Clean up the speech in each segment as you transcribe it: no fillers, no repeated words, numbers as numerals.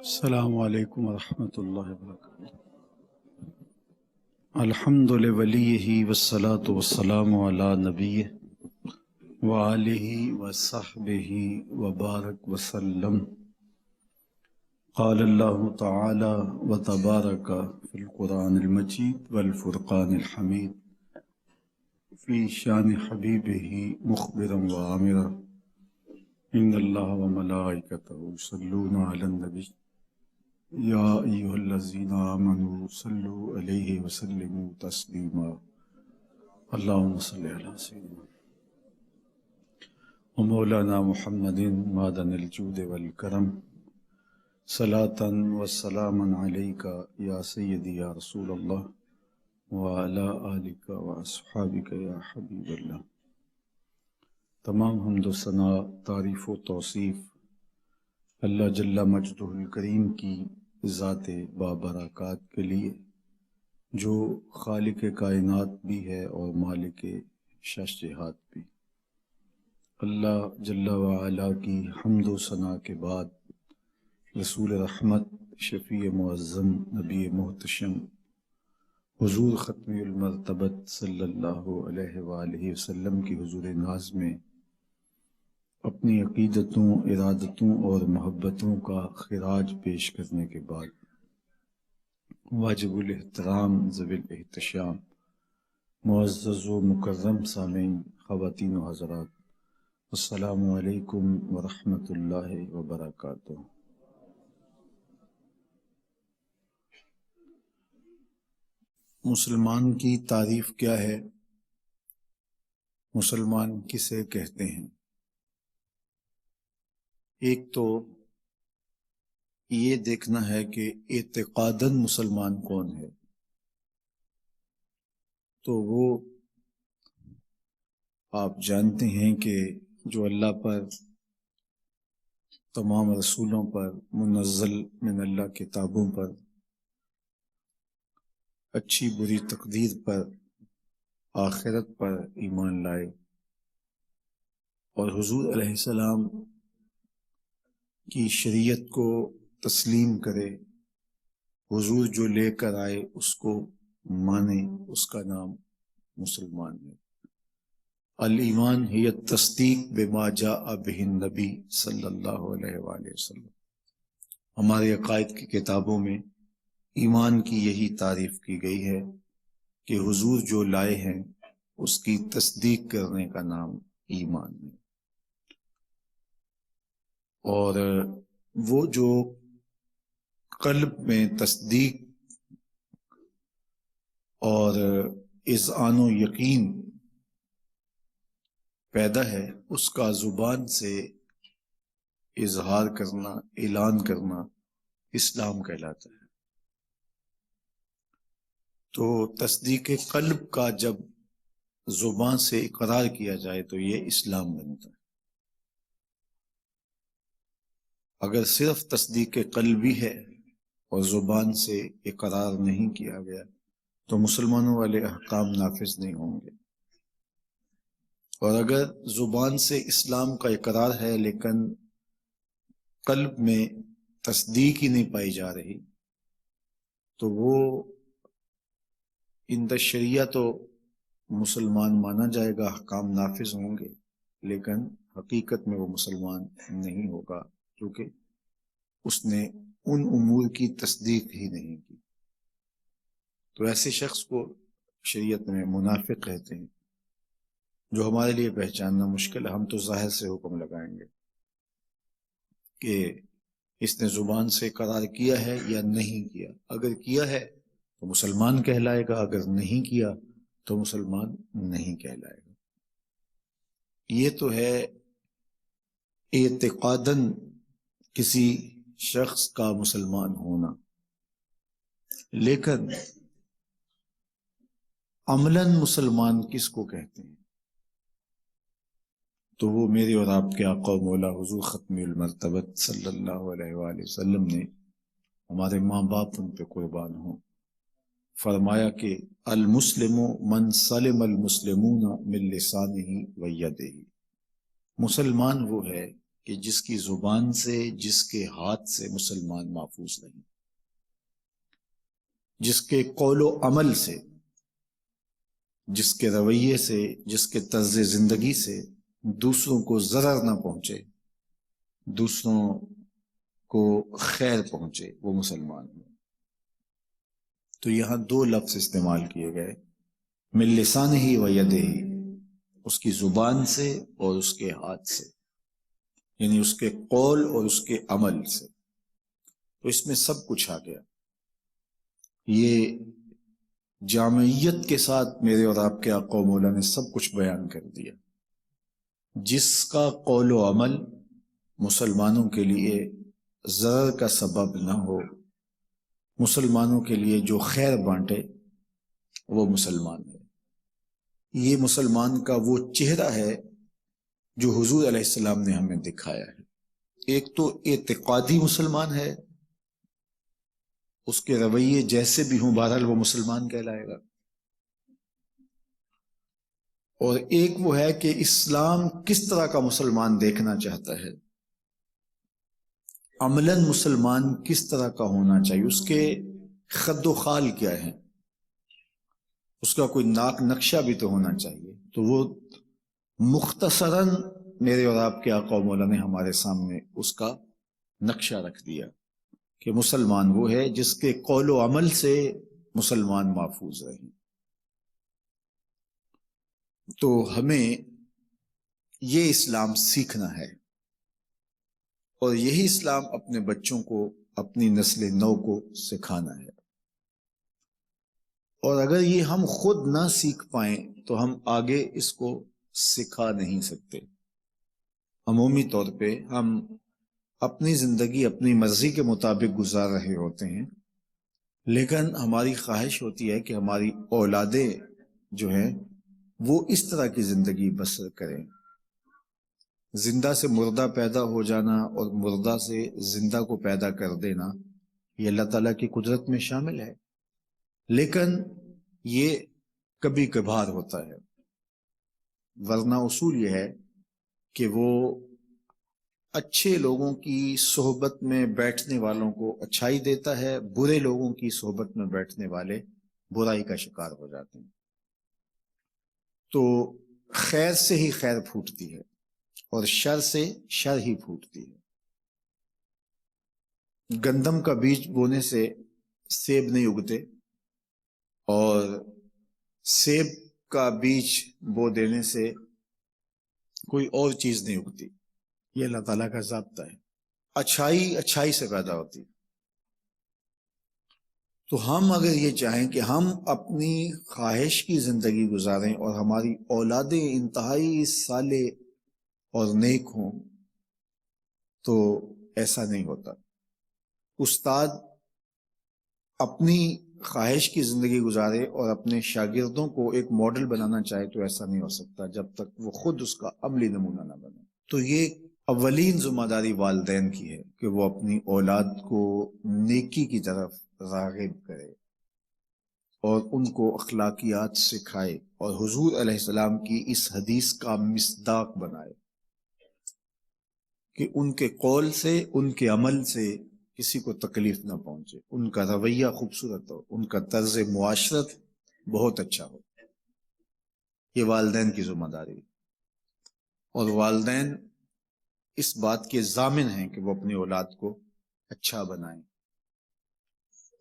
السلام علیکم ورحمۃ اللہ وبرکاتہ۔ الحمد لولیہ والصلاة والسلام علی نبیہ وآلہ وصحبہ وبارک وسلم۔ قال اللہ تعالی وتبارک فی القرآن المجید والفرقان الحمید فی شان حبیبہ مخبرا وآمرا ان اللہ وملائکتہ یصلون علی النبی یا ایہا الذین آمنوا صلوا علیہ وسلموا تسلیما۔ اللہم صلی علی سیدنا ومولانا محمد معدن الجود والکرم، صلاۃ وسلاما علیک یا سیدی یا رسول اللہ وعلی آلک واصحابک یا حبیب اللہ۔ تمام حمد و ثنا، تعریف و توصیف اللہ جل مجدہ الکریم کی ذات بابرکات کے لیے، جو خالق کائنات بھی ہے اور مالک شش جہات بھی۔ اللہ جل وعلا کی حمد و ثنا کے بعد رسول رحمت، شفیع معظم، نبی محتشم حضور ختم المرتبت صلی اللہ علیہ وآلہ وسلم کی حضور ناز میں اپنی عقیدتوں، ارادتوں اور محبتوں کا خراج پیش کرنے کے بعد واجب الاحترام ذوی الاحتشام معزز و مکرم سامعین، خواتین و حضرات، السلام علیکم ورحمۃ اللہ وبرکاتہ۔ مسلمان کی تعریف کیا ہے؟ مسلمان کسے کہتے ہیں؟ ایک تو یہ دیکھنا ہے کہ اعتقاداً مسلمان کون ہے، تو وہ آپ جانتے ہیں کہ جو اللہ پر، تمام رسولوں پر، منزل من اللہ کتابوں پر، اچھی بری تقدیر پر، آخرت پر ایمان لائے اور حضور علیہ السلام کی شریعت کو تسلیم کرے، حضور جو لے کر آئے اس کو مانے، اس کا نام مسلمان ہے۔ الایمان ہی التصدیق بما جاء بہ النبی صلی اللہ علیہ وآلہ وسلم۔ ہمارے عقائد کی کتابوں میں ایمان کی یہی تعریف کی گئی ہے کہ حضور جو لائے ہیں اس کی تصدیق کرنے کا نام ایمان ہے۔ اور وہ جو قلب میں تصدیق اور اذعان و یقین پیدا ہے، اس کا زبان سے اظہار کرنا، اعلان کرنا اسلام کہلاتا ہے۔ تو تصدیق قلب کا جب زبان سے اقرار کیا جائے تو یہ اسلام بنتا ہے۔ اگر صرف تصدیق قلبی ہے اور زبان سے اقرار نہیں کیا گیا تو مسلمانوں والے احکام نافذ نہیں ہوں گے۔ اور اگر زبان سے اسلام کا اقرار ہے لیکن قلب میں تصدیق ہی نہیں پائی جا رہی تو وہ عند الشریعہ تو مسلمان مانا جائے گا، احکام نافذ ہوں گے، لیکن حقیقت میں وہ مسلمان نہیں ہوگا، کیونکہ اس نے ان امور کی تصدیق ہی نہیں کی۔ تو ایسے شخص کو شریعت میں منافق کہتے ہیں، جو ہمارے لیے پہچاننا مشکل ہے۔ ہم تو ظاہر سے حکم لگائیں گے کہ اس نے زبان سے قرار کیا ہے یا نہیں کیا۔ اگر کیا ہے تو مسلمان کہلائے گا، اگر نہیں کیا تو مسلمان نہیں کہلائے گا۔ یہ تو ہے اعتقاداً کسی شخص کا مسلمان ہونا، لیکن عملاً مسلمان کس کو کہتے ہیں؟ تو وہ میرے اور آپ کے آقا و مولا حضور ختم المرتبت صلی اللہ علیہ وآلہ وسلم نے، ہمارے ماں باپ ان پہ قربان ہوں، فرمایا کہ المسلم من سلم المسلمون من لسانہ و یدہ۔ مسلمان وہ ہے کہ جس کی زبان سے، جس کے ہاتھ سے مسلمان محفوظ نہیں، جس کے قول و عمل سے، جس کے رویے سے، جس کے طرز زندگی سے دوسروں کو ضرر نہ پہنچے، دوسروں کو خیر پہنچے، وہ مسلمان ہے۔ تو یہاں دو لفظ استعمال کیے گئے، من لسانہ و یدہ، اس کی زبان سے اور اس کے ہاتھ سے، یعنی اس کے قول اور اس کے عمل سے۔ تو اس میں سب کچھ آ گیا۔ یہ جامعیت کے ساتھ میرے اور آپ کے آقا و مولا نے سب کچھ بیان کر دیا۔ جس کا قول و عمل مسلمانوں کے لیے ضرر کا سبب نہ ہو، مسلمانوں کے لیے جو خیر بانٹے، وہ مسلمان ہے۔ یہ مسلمان کا وہ چہرہ ہے جو حضور علیہ السلام نے ہمیں دکھایا ہے۔ ایک تو اعتقادی مسلمان ہے، اس کے رویے جیسے بھی ہوں بہرحال وہ مسلمان کہلائے گا، اور ایک وہ ہے کہ اسلام کس طرح کا مسلمان دیکھنا چاہتا ہے، عملاً مسلمان کس طرح کا ہونا چاہیے، اس کے خد و خال کیا ہے، اس کا کوئی نقشہ بھی تو ہونا چاہیے۔ تو وہ مختصراً میرے اور آپ کے آقا و مولا نے ہمارے سامنے اس کا نقشہ رکھ دیا کہ مسلمان وہ ہے جس کے قول و عمل سے مسلمان محفوظ رہیں۔ تو ہمیں یہ اسلام سیکھنا ہے، اور یہی اسلام اپنے بچوں کو، اپنی نسل نو کو سکھانا ہے۔ اور اگر یہ ہم خود نہ سیکھ پائیں تو ہم آگے اس کو سکھا نہیں سکتے۔ عمومی طور پہ ہم اپنی زندگی اپنی مرضی کے مطابق گزار رہے ہوتے ہیں، لیکن ہماری خواہش ہوتی ہے کہ ہماری اولادیں جو ہیں وہ اس طرح کی زندگی بسر کریں۔ زندہ سے مردہ پیدا ہو جانا اور مردہ سے زندہ کو پیدا کر دینا یہ اللہ تعالیٰ کی قدرت میں شامل ہے، لیکن یہ کبھی کبھار ہوتا ہے، ورنہ اصول یہ ہے کہ وہ اچھے لوگوں کی صحبت میں بیٹھنے والوں کو اچھائی دیتا ہے، برے لوگوں کی صحبت میں بیٹھنے والے برائی کا شکار ہو جاتے ہیں۔ تو خیر سے ہی خیر پھوٹتی ہے اور شر سے شر ہی پھوٹتی ہے۔ گندم کا بیج بونے سے سیب نہیں اگتے، اور سیب کا بیج بو دینے سے کوئی اور چیز نہیں اگتی۔ یہ اللہ تعالیٰ کا ضابطہ ہے۔ اچھائی اچھائی سے پیدا ہوتی ہے۔ تو ہم اگر یہ چاہیں کہ ہم اپنی خواہش کی زندگی گزاریں اور ہماری اولادیں انتہائی صالح اور نیک ہوں، تو ایسا نہیں ہوتا۔ استاد اپنی خواہش کی زندگی گزارے اور اپنے شاگردوں کو ایک ماڈل بنانا چاہے تو ایسا نہیں ہو سکتا جب تک وہ خود اس کا عملی نمونہ نہ بنے۔ تو یہ اولین ذمہ داری والدین کی ہے کہ وہ اپنی اولاد کو نیکی کی طرف راغب کرے اور ان کو اخلاقیات سکھائے، اور حضور علیہ السلام کی اس حدیث کا مصداق بنائے کہ ان کے قول سے، ان کے عمل سے کسی کو تکلیف نہ پہنچے، ان کا رویہ خوبصورت ہو، ان کا طرز معاشرت بہت اچھا ہو۔ یہ والدین کی ذمہ داری، اور والدین اس بات کے ضامن ہیں کہ وہ اپنی اولاد کو اچھا بنائیں۔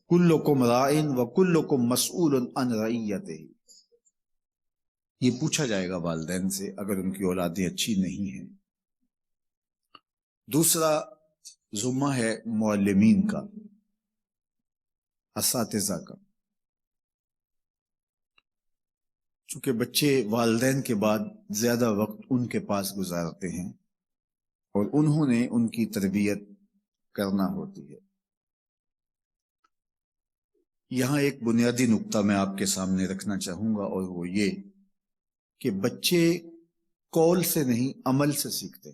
کلکم راعٍ وکلکم مسئول عن رعیتہ، یہ پوچھا جائے گا والدین سے اگر ان کی اولادیں اچھی نہیں ہیں۔ دوسرا ذمہ ہے معلمین کا، اساتذہ کا۔ چونکہ بچے والدین کے بعد زیادہ وقت ان کے پاس گزارتے ہیں اور انہوں نے ان کی تربیت کرنا ہوتی ہے۔ یہاں ایک بنیادی نقطہ میں آپ کے سامنے رکھنا چاہوں گا، اور وہ یہ کہ بچے قول سے نہیں عمل سے سیکھتے۔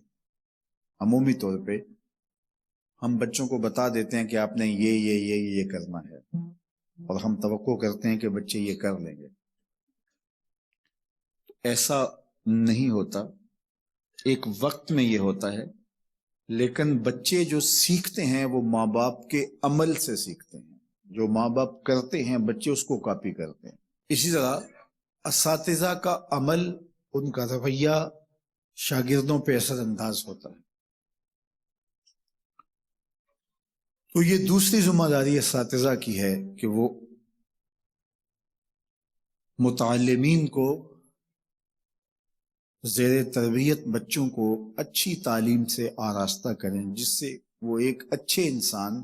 عمومی طور پہ ہم بچوں کو بتا دیتے ہیں کہ آپ نے یہ کرنا ہے، اور ہم توقع کرتے ہیں کہ بچے یہ کر لیں گے۔ ایسا نہیں ہوتا۔ ایک وقت میں یہ ہوتا ہے لیکن بچے جو سیکھتے ہیں وہ ماں باپ کے عمل سے سیکھتے ہیں. جو ماں باپ کرتے ہیں بچے اس کو کاپی کرتے ہیں. اسی طرح اساتذہ کا عمل، ان کا رویہ شاگردوں پہ اثر انداز ہوتا ہے. تو یہ دوسری ذمہ داری اساتذہ کی ہے کہ وہ متعلمین کو زیر تربیت بچوں کو اچھی تعلیم سے آراستہ کریں، جس سے وہ ایک اچھے انسان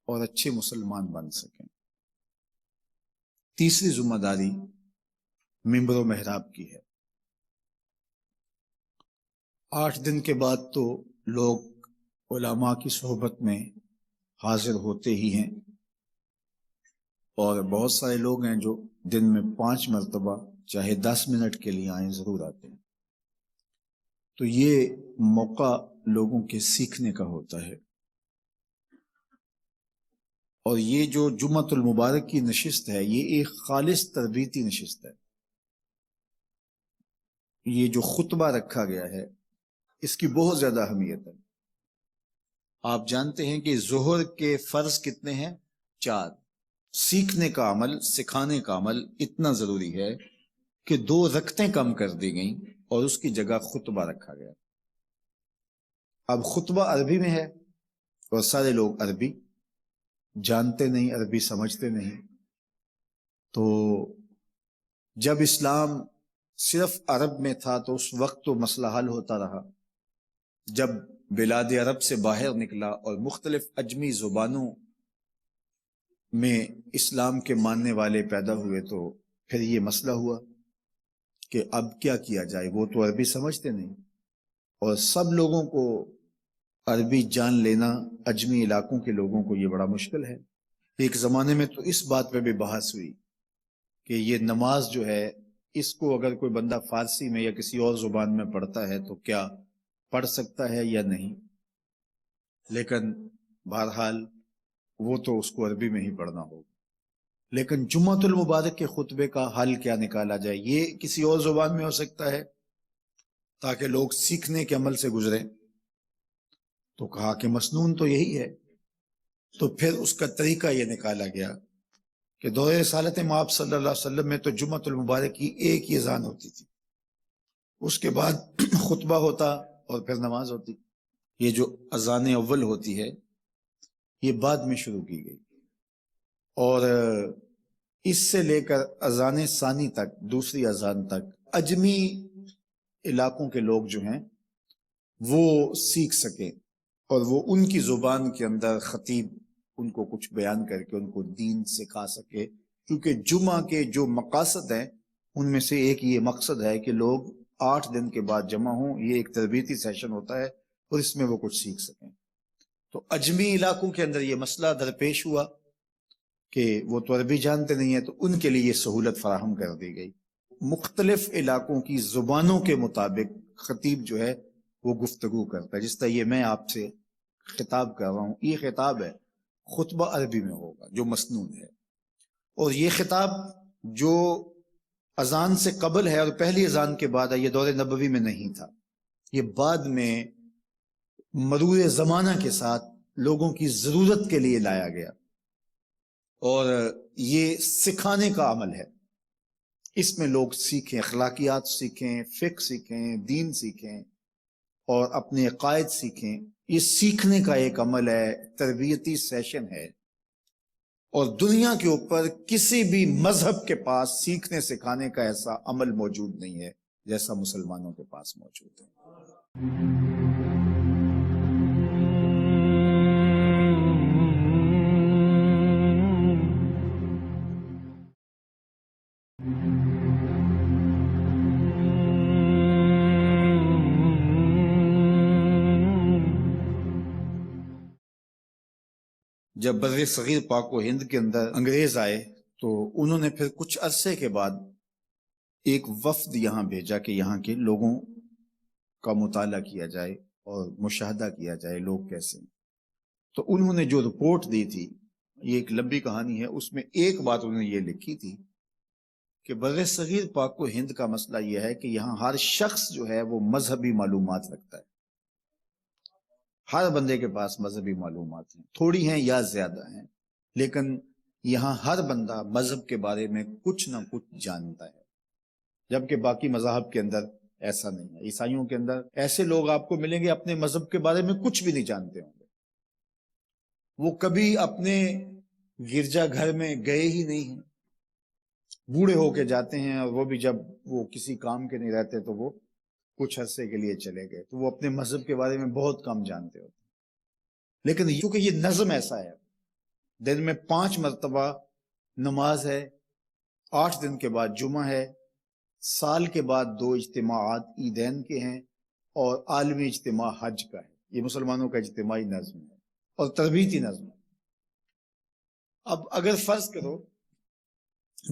اور اچھے مسلمان بن سکیں. تیسری ذمہ داری ممبر و محراب کی ہے. 8 دن کے بعد تو لوگ علماء کی صحبت میں حاضر ہوتے ہی ہیں، اور بہت سارے لوگ ہیں جو دن میں 5 مرتبہ چاہے 10 منٹ کے لیے آئیں ضرور آتے ہیں. تو یہ موقع لوگوں کے سیکھنے کا ہوتا ہے. اور یہ جو جمعۃ المبارک کی نشست ہے یہ ایک خالص تربیتی نشست ہے. یہ جو خطبہ رکھا گیا ہے اس کی بہت زیادہ اہمیت ہے. آپ جانتے ہیں کہ ظہر کے فرض کتنے ہیں؟ 4. سیکھنے کا عمل، سکھانے کا عمل اتنا ضروری ہے کہ 2 رکعتیں کم کر دی گئیں اور اس کی جگہ خطبہ رکھا گیا. اب خطبہ عربی میں ہے اور سارے لوگ عربی جانتے نہیں، عربی سمجھتے نہیں. تو جب اسلام صرف عرب میں تھا تو اس وقت تو مسئلہ حل ہوتا رہا. جب بلاد عرب سے باہر نکلا اور مختلف اجمی زبانوں میں اسلام کے ماننے والے پیدا ہوئے تو پھر یہ مسئلہ ہوا کہ اب کیا کیا جائے. وہ تو عربی سمجھتے نہیں اور سب لوگوں کو عربی جان لینا اجمی علاقوں کے لوگوں کو یہ بڑا مشکل ہے. ایک زمانے میں تو اس بات پہ بھی بحث ہوئی کہ یہ نماز جو ہے اس کو اگر کوئی بندہ فارسی میں یا کسی اور زبان میں پڑھتا ہے تو کیا پڑھ سکتا ہے یا نہیں. لیکن بہرحال وہ تو اس کو عربی میں ہی پڑھنا ہوگا. لیکن جمعۃ المبارک کے خطبے کا حل کیا نکالا جائے؟ یہ کسی اور زبان میں ہو سکتا ہے تاکہ لوگ سیکھنے کے عمل سے گزریں. تو کہا کہ مسنون تو یہی ہے. تو پھر اس کا طریقہ یہ نکالا گیا کہ دور رسالت مآب صلی اللہ علیہ وسلم میں تو جمعۃ المبارک کی ایک ہی اذان ہوتی تھی، اس کے بعد خطبہ ہوتا اور پھر نماز ہوتی. یہ جو اذان اول ہوتی ہے یہ بعد میں شروع کی گئی، اور اس سے لے کر اذان ثانی تک، دوسری اذان تک اجمی علاقوں کے لوگ جو ہیں وہ سیکھ سکیں اور وہ ان کی زبان کے اندر خطیب ان کو کچھ بیان کر کے ان کو دین سکھا سکے. کیونکہ جمعہ کے جو مقاصد ہیں ان میں سے ایک یہ مقصد ہے کہ لوگ 8 دن کے بعد جمع ہوں. یہ ایک تربیتی سیشن ہوتا ہے اور اس میں وہ کچھ سیکھ سکیں. تو اجمی علاقوں کے اندر یہ مسئلہ درپیش ہوا کہ وہ تو عربی جانتے نہیں ہیں، تو ان کے لیے یہ سہولت فراہم کر دی گئی. مختلف علاقوں کی زبانوں کے مطابق خطیب جو ہے وہ گفتگو کرتا ہے. جس طرح یہ میں آپ سے خطاب کر رہا ہوں، یہ خطاب ہے، خطبہ عربی میں ہوگا جو مسنون ہے. اور یہ خطاب جو اذان سے قبل ہے اور پہلی اذان کے بعد ہے، یہ دور نبوی میں نہیں تھا. یہ بعد میں مرور زمانہ کے ساتھ لوگوں کی ضرورت کے لیے لایا گیا، اور یہ سکھانے کا عمل ہے. اس میں لوگ سیکھیں، اخلاقیات سیکھیں، فقہ سیکھیں، دین سیکھیں اور اپنے عقائد سیکھیں. یہ سیکھنے کا ایک عمل ہے، تربیتی سیشن ہے. اور دنیا کے اوپر کسی بھی مذہب کے پاس سیکھنے سکھانے کا ایسا عمل موجود نہیں ہے جیسا مسلمانوں کے پاس موجود ہے. جب بر صغیر پاک و ہند کے اندر انگریز آئے تو انہوں نے پھر کچھ عرصے کے بعد ایک وفد یہاں بھیجا کہ یہاں کے لوگوں کا مطالعہ کیا جائے اور مشاہدہ کیا جائے لوگ کیسے. تو انہوں نے جو رپورٹ دی تھی، یہ ایک لمبی کہانی ہے، اس میں ایک بات انہوں نے یہ لکھی تھی کہ بر صغیر پاک و ہند کا مسئلہ یہ ہے کہ یہاں ہر شخص جو ہے وہ مذہبی معلومات رکھتا ہے. ہر بندے کے پاس مذہبی معلومات ہیں، تھوڑی ہیں یا زیادہ ہیں، لیکن یہاں ہر بندہ مذہب کے بارے میں کچھ نہ کچھ جانتا ہے، جبکہ باقی مذاہب کے اندر ایسا نہیں ہے۔ عیسائیوں کے اندر ایسے لوگ آپ کو ملیں گے اپنے مذہب کے بارے میں کچھ بھی نہیں جانتے ہوں گے، وہ کبھی اپنے گرجا گھر میں گئے ہی نہیں ہیں، بوڑھے ہو کے جاتے ہیں، اور وہ بھی جب وہ کسی کام کے نہیں رہتے تو وہ کچھ عرصے کے لیے چلے گئے، تو وہ اپنے مذہب کے بارے میں بہت کم جانتے ہوتے ہیں۔ لیکن کیونکہ یہ نظم ایسا ہے، دن میں 5 مرتبہ نماز ہے، 8 دن کے بعد جمعہ ہے، سال کے بعد 2 اجتماعات عیدین کے ہیں، اور عالمی اجتماع حج کا ہے۔ یہ مسلمانوں کا اجتماعی نظم ہے اور تربیتی نظم ہے۔ اب اگر فرض کرو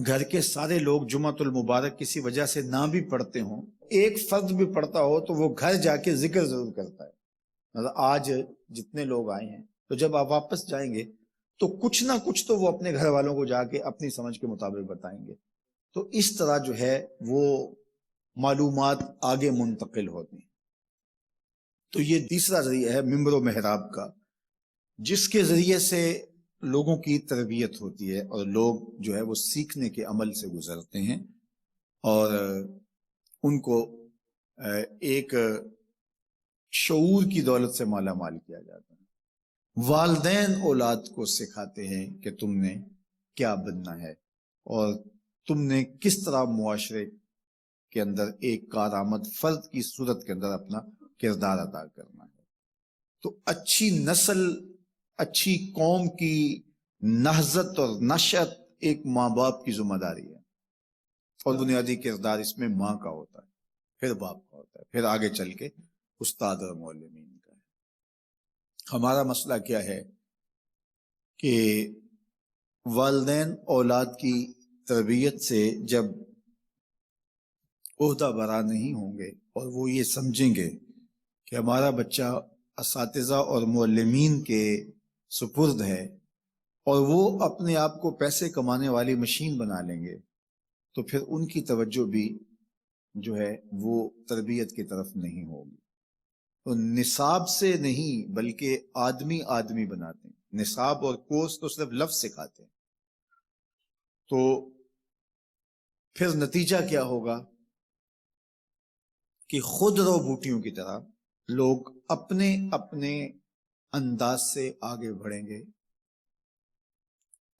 گھر کے سارے لوگ جمعۃ المبارک کسی وجہ سے نہ بھی پڑھتے ہوں، ایک فرد بھی پڑھتا ہو تو وہ گھر جا کے ذکر ضرور کرتا ہے۔ مطلب آج جتنے لوگ آئے ہیں تو جب آپ واپس جائیں گے تو کچھ نہ کچھ تو وہ اپنے گھر والوں کو جا کے اپنی سمجھ کے مطابق بتائیں گے، تو اس طرح جو ہے وہ معلومات آگے منتقل ہوتی ہیں۔ تو یہ تیسرا ذریعہ ہے ممبر و محراب کا، جس کے ذریعے سے لوگوں کی تربیت ہوتی ہے اور لوگ جو ہے وہ سیکھنے کے عمل سے گزرتے ہیں، اور ان کو ایک شعور کی دولت سے مالا مال کیا جاتا ہے۔ والدین اولاد کو سکھاتے ہیں کہ تم نے کیا بننا ہے اور تم نے کس طرح معاشرے کے اندر ایک کارآمد فرد کی صورت کے اندر اپنا کردار ادا کرنا ہے۔ تو اچھی نسل، اچھی قوم کی نہضت اور نشأت ایک ماں باپ کی ذمہ داری ہے، اور بنیادی کردار اس میں ماں کا ہوتا ہے، پھر باپ کا ہوتا ہے، پھر آگے چل کے استاد اور معلمین کا ہے۔ ہمارا مسئلہ کیا ہے کہ والدین اولاد کی تربیت سے جب عہدہ برا نہیں ہوں گے اور وہ یہ سمجھیں گے کہ ہمارا بچہ اساتذہ اور معلمین کے سپرد ہے اور وہ اپنے آپ کو پیسے کمانے والی مشین بنا لیں گے، تو پھر ان کی توجہ بھی جو ہے وہ تربیت کی طرف نہیں ہوگی۔ تو نصاب سے نہیں بلکہ آدمی آدمی بناتے ہیں، نصاب اور کورس تو صرف لفظ سکھاتے ہیں۔ تو پھر نتیجہ کیا ہوگا کہ خود رو بوٹیوں کی طرح لوگ اپنے اپنے انداز سے آگے بڑھیں گے۔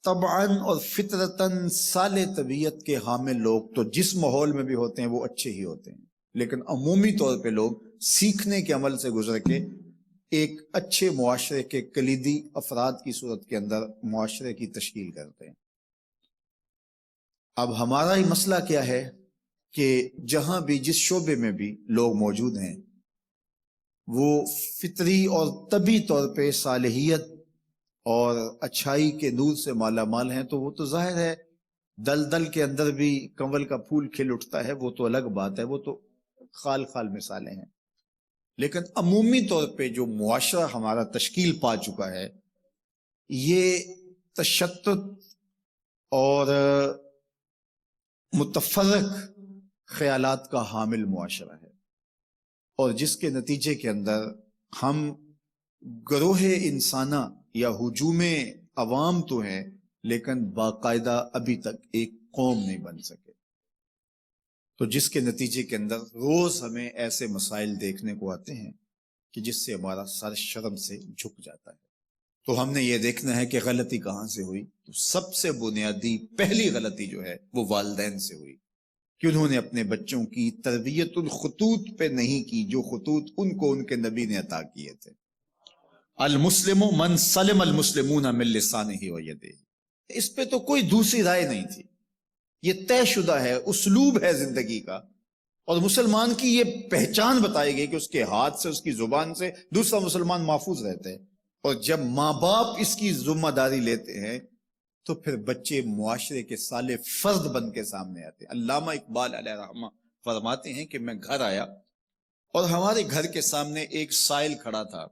طبعاً اور فطرتاً سال طبیعت کے حامل لوگ تو جس ماحول میں بھی ہوتے ہیں وہ اچھے ہی ہوتے ہیں، لیکن عمومی طور پہ لوگ سیکھنے کے عمل سے گزر کے ایک اچھے معاشرے کے کلیدی افراد کی صورت کے اندر معاشرے کی تشکیل کرتے ہیں۔ اب ہمارا ہی مسئلہ کیا ہے کہ جہاں بھی جس شعبے میں بھی لوگ موجود ہیں وہ فطری اور طبی طور پہ صالحیت اور اچھائی کے نور سے مالا مال ہیں، تو وہ تو ظاہر ہے دل کے اندر بھی کنول کا پھول کھل اٹھتا ہے، وہ تو الگ بات ہے، وہ تو خال خال مثالیں ہیں۔ لیکن عمومی طور پہ جو معاشرہ ہمارا تشکیل پا چکا ہے یہ تشدد اور متفرق خیالات کا حامل معاشرہ ہے، اور جس کے نتیجے کے اندر ہم گروہ انسانہ یا ہجوم عوام تو ہیں لیکن باقاعدہ ابھی تک ایک قوم نہیں بن سکے۔ تو جس کے نتیجے کے اندر روز ہمیں ایسے مسائل دیکھنے کو آتے ہیں کہ جس سے ہمارا سر شرم سے جھک جاتا ہے۔ تو ہم نے یہ دیکھنا ہے کہ غلطی کہاں سے ہوئی۔ تو سب سے بنیادی پہلی غلطی جو ہے وہ والدین سے ہوئی کہ انہوں نے اپنے بچوں کی تربیت الخطوط پہ نہیں کی جو خطوط ان کو ان کے نبی نے عطا کیے تھے۔ المسلم من سلم المسلمون من لسانہ و یدہ، اس پہ تو کوئی دوسری رائے نہیں تھی، یہ طے شدہ ہے، اسلوب ہے زندگی کا، اور مسلمان کی یہ پہچان بتائی گئی کہ اس کے ہاتھ سے، اس کی زبان سے دوسرا مسلمان محفوظ رہتا ہے۔ اور جب ماں باپ اس کی ذمہ داری لیتے ہیں تو پھر بچے معاشرے کے صالح فرد بن کے سامنے آتے ہیں۔ علامہ اقبال علیہ رحمہ فرماتے ہیں کہ میں گھر آیا اور ہمارے گھر کے سامنے ایک سائل کھڑا تھا،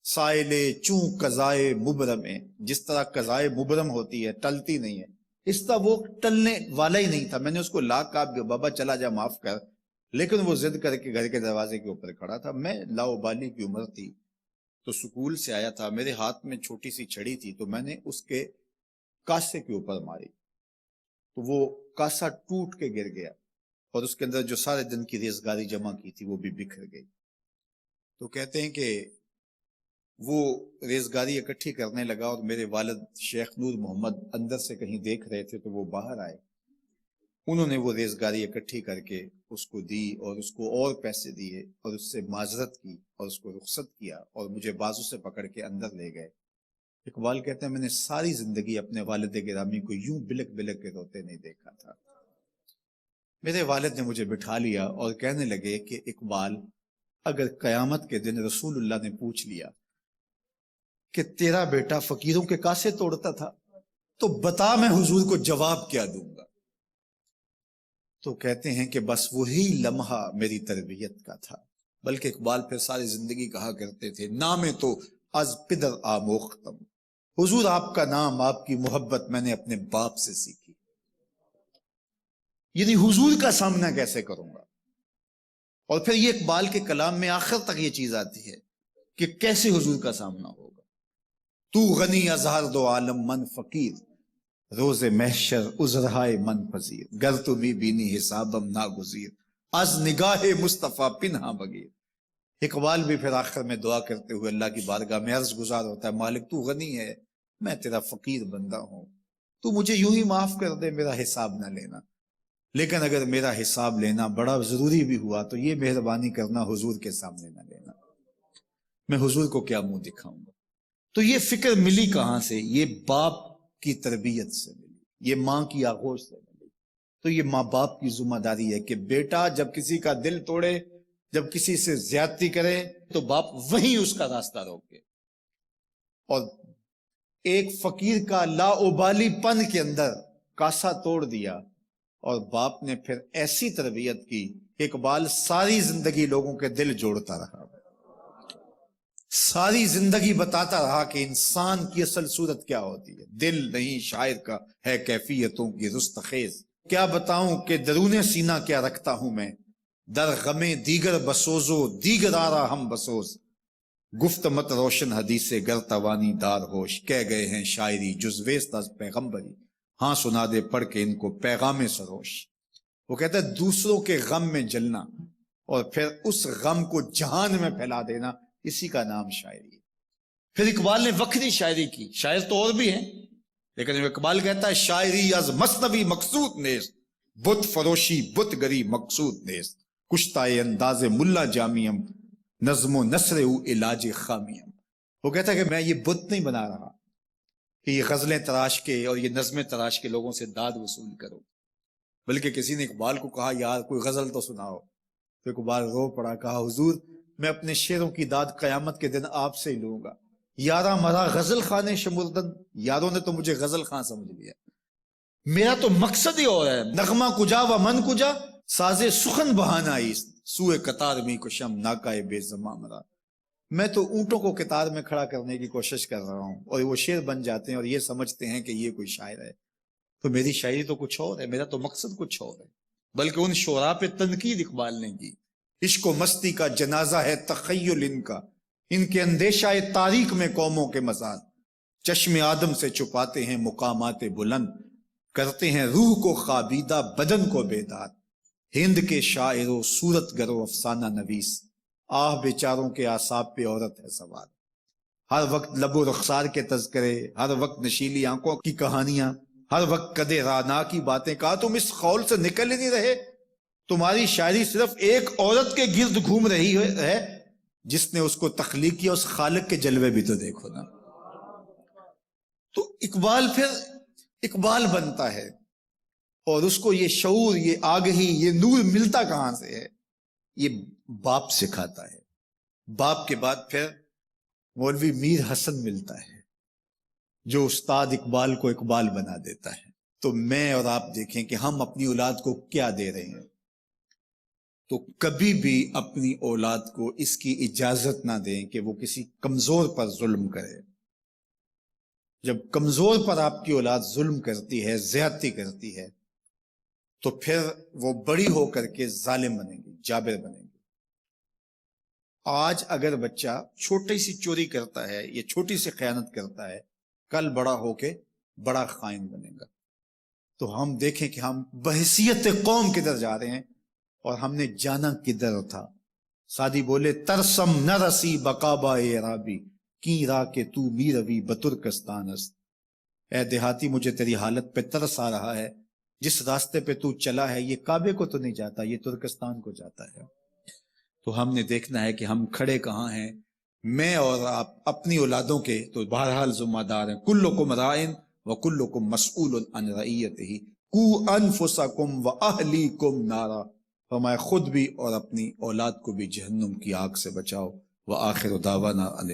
سائل چوں قضائے مبرم ہے، جس طرح قضائے مبرم ہوتی ہے ٹلتی نہیں ہے، اس طرح وہ ٹلنے والا ہی نہیں تھا۔ میں نے اس کو لا کہا بابا چلا جا معاف کر، لیکن وہ ضد کر کے گھر کے دروازے کے اوپر کھڑا تھا۔ میں لاؤبالی کی عمر تھی تو سکول سے آیا تھا، میرے ہاتھ میں چھوٹی سی چھڑی تھی، تو میں نے اس کے کاسے کے اوپر ماری تو وہ کاسا ٹوٹ کے گر گیا، اور اس کے اندر جو سارے دن کی ریزگاری جمع کی تھی وہ بھی بکھر گئی۔ تو کہتے ہیں کہ وہ ریزگاری اکٹھی کرنے لگا، اور میرے والد شیخ نور محمد اندر سے کہیں دیکھ رہے تھے، تو وہ باہر آئے، انہوں نے وہ ریزگاری اکٹھی کر کے اس کو دی، اور اس کو اور پیسے دیے، اور اس سے معذرت کی، اور اس کو رخصت کیا، اور مجھے بازو سے پکڑ کے اندر لے گئے۔ اقبال کہتے ہیں میں نے ساری زندگی اپنے والد گرامی کو یوں بلک بلک کے روتے نہیں دیکھا تھا۔ میرے والد نے مجھے بٹھا لیا اور کہنے لگے کہ اقبال، اگر قیامت کے دن رسول اللہ نے پوچھ لیا کہ تیرا بیٹا فقیروں کے کاسے توڑتا تھا تو بتا میں حضور کو جواب کیا دوں گا؟ تو کہتے ہیں کہ بس وہی لمحہ میری تربیت کا تھا۔ بلکہ اقبال پھر ساری زندگی کہا کرتے تھے، نام تو از پدر آموختم، حضور آپ کا نام، آپ کی محبت میں نے اپنے باپ سے سیکھی۔ یعنی حضور کا سامنا کیسے کروں گا؟ اور پھر یہ اقبال کے کلام میں آخر تک یہ چیز آتی ہے کہ کیسے حضور کا سامنا ہوگا۔ تو غنی از ہر دو عالم من فقیر، روز محشر عذرہائے من پذیر، گر تو بھی بینی حسابم ناگزیر، از نگاہ مصطفیٰ پنہا بغیر۔ اقبال بھی پھر آخر میں دعا کرتے ہوئے اللہ کی بارگاہ میں عرض گزار ہوتا ہے، مالک تو غنی ہے، میں تیرا فقیر بندہ ہوں، تو مجھے یوں ہی معاف کر دے، میرا حساب نہ لینا، لیکن اگر میرا حساب لینا بڑا ضروری بھی ہوا تو یہ مہربانی کرنا حضور کے سامنے نہ لینا، میں حضور کو کیا منہ دکھاؤں گا۔ تو یہ فکر ملی کہاں سے؟ یہ باپ کی تربیت سے ملی، یہ ماں کی آغوش سے ملی۔ تو یہ ماں باپ کی ذمہ داری ہے کہ بیٹا جب کسی کا دل توڑے، جب کسی سے زیادتی کرے، تو باپ وہیں اس کا راستہ روکے۔ اور ایک فقیر کا لا ابالی پن کے اندر کاسا توڑ دیا، اور باپ نے پھر ایسی تربیت کی کہ اقبال ساری زندگی لوگوں کے دل جوڑتا رہا، ساری زندگی بتاتا رہا کہ انسان کی اصل صورت کیا ہوتی ہے، دل نہیں شاعر کا ہے کیفیتوں کی رستخیز، کیا بتاؤں کہ درون سینہ کیا رکھتا ہوں میں، در غم دیگر بسوزو دیگر آرا ہم بسوز، گفت مت روشن حدیث گر توانی دار ہوش، کہہ گئے ہیں شاعری جزویست از پیغمبری، ہاں سنا دے پڑھ کے ان کو پیغام سروش۔ وہ کہتا ہے دوسروں کے غم میں جلنا اور پھر اس غم کو جہان میں پھیلا دینا، اسی کا نام شاعری ہے۔ پھر اقبال نے وکری شاعری کی، شاعر تو اور بھی ہیں، لیکن اقبال کہتا ہے شاعری از مثنوی مقصود نیست، بت فروشی بت گری مقصود نیست، کشتائے انداز ملا جامیم، نظم و نثر او علاج خامیم۔ وہ کہتا ہے کہ میں یہ بت نہیں بنا رہا کہ یہ غزلیں تراش کے اور یہ نظمیں تراش کے لوگوں سے داد وصول کرو، بلکہ کسی نے اقبال کو کہا یار کوئی غزل تو سناؤ، تو اقبال رو پڑا، کہا حضور میں اپنے شعروں کی داد قیامت کے دن آپ سے ہی لوں گا، یارا مرا غزل خانے شمردن، یاروں نے تو مجھے غزل خان سمجھ لیا، میرا تو مقصد ہی اور ہے، نغمہ کجا و من کجا، سازے سخن بہانا ایست، سوئے قطار می کشم ناکائے بے زماں مرا، میں تو اونٹوں کو قطار میں کھڑا کرنے کی کوشش کر رہا ہوں، اور وہ شعر بن جاتے ہیں اور یہ سمجھتے ہیں کہ یہ کوئی شاعر ہے، تو میری شاعری تو کچھ اور ہے، میرا تو مقصد کچھ اور ہے۔ بلکہ ان شعراء پہ تنقید اقبال نے کی، عشق و مستی کا جنازہ ہے تخیل ان کے اندیشہ تاریخ میں قوموں کے مزاد، چشم آدم سے چھپاتے ہیں مقامات بلند، کرتے ہیں روح کو خوابیدہ بدن کو بیدار، ہند کے شاعر و صورت گر و افسانہ نویس، آہ بیچاروں کے اعصاب پہ عورت ہے سوار، ہر وقت لب و رخسار کے تذکرے، ہر وقت نشیلی آنکھوں کی کہانیاں، ہر وقت قدے رانا کی باتیں، کہا تم اس خول سے نکل ہی نہیں رہے، تمہاری شاعری صرف ایک عورت کے گرد گھوم رہی ہے جس نے اس کو تخلیق کیا، اس خالق کے جلوے بھی تو دیکھو نا۔ تو اقبال پھر اقبال بنتا ہے، اور اس کو یہ شعور، یہ آگہی، یہ نور ملتا کہاں سے ہے؟ یہ باپ سکھاتا ہے۔ باپ کے بعد پھر مولوی میر حسن ملتا ہے جو استاد اقبال کو اقبال بنا دیتا ہے۔ تو میں اور آپ دیکھیں کہ ہم اپنی اولاد کو کیا دے رہے ہیں، تو کبھی بھی اپنی اولاد کو اس کی اجازت نہ دیں کہ وہ کسی کمزور پر ظلم کرے۔ جب کمزور پر آپ کی اولاد ظلم کرتی ہے، زیادتی کرتی ہے، تو پھر وہ بڑی ہو کر کے ظالم بنیں گی، جابر بنیں گی۔ آج اگر بچہ چھوٹی سی چوری کرتا ہے یا چھوٹی سی خیانت کرتا ہے، کل بڑا ہو کے بڑا خائن بنے گا. تو ہم دیکھیں کہ ہم بحیثیت قوم کدھر جا رہے ہیں اور ہم نے جانا کدھر تھا. سادی بولے ترسم نہ رسی بقابا رابی کی را کے تو می روی بترکستان است. اے دیہاتی مجھے تیری حالت پہ ترس آ رہا ہے، جس راستے پہ تو چلا ہے یہ کعبے کو تو نہیں جاتا، یہ ترکستان کو جاتا ہے. تو ہم نے دیکھنا ہے کہ ہم کھڑے کہاں ہیں. میں اور آپ اپنی اولادوں کے تو بہرحال ذمہ دار ہیں. کلکم رائن وکلکم مسئول عن رعیتہ قوا انفسکم واہلیکم نارا. فرمایا خود بھی اور اپنی اولاد کو بھی جہنم کی آگ سے بچاؤ. وآخر دعوانا ان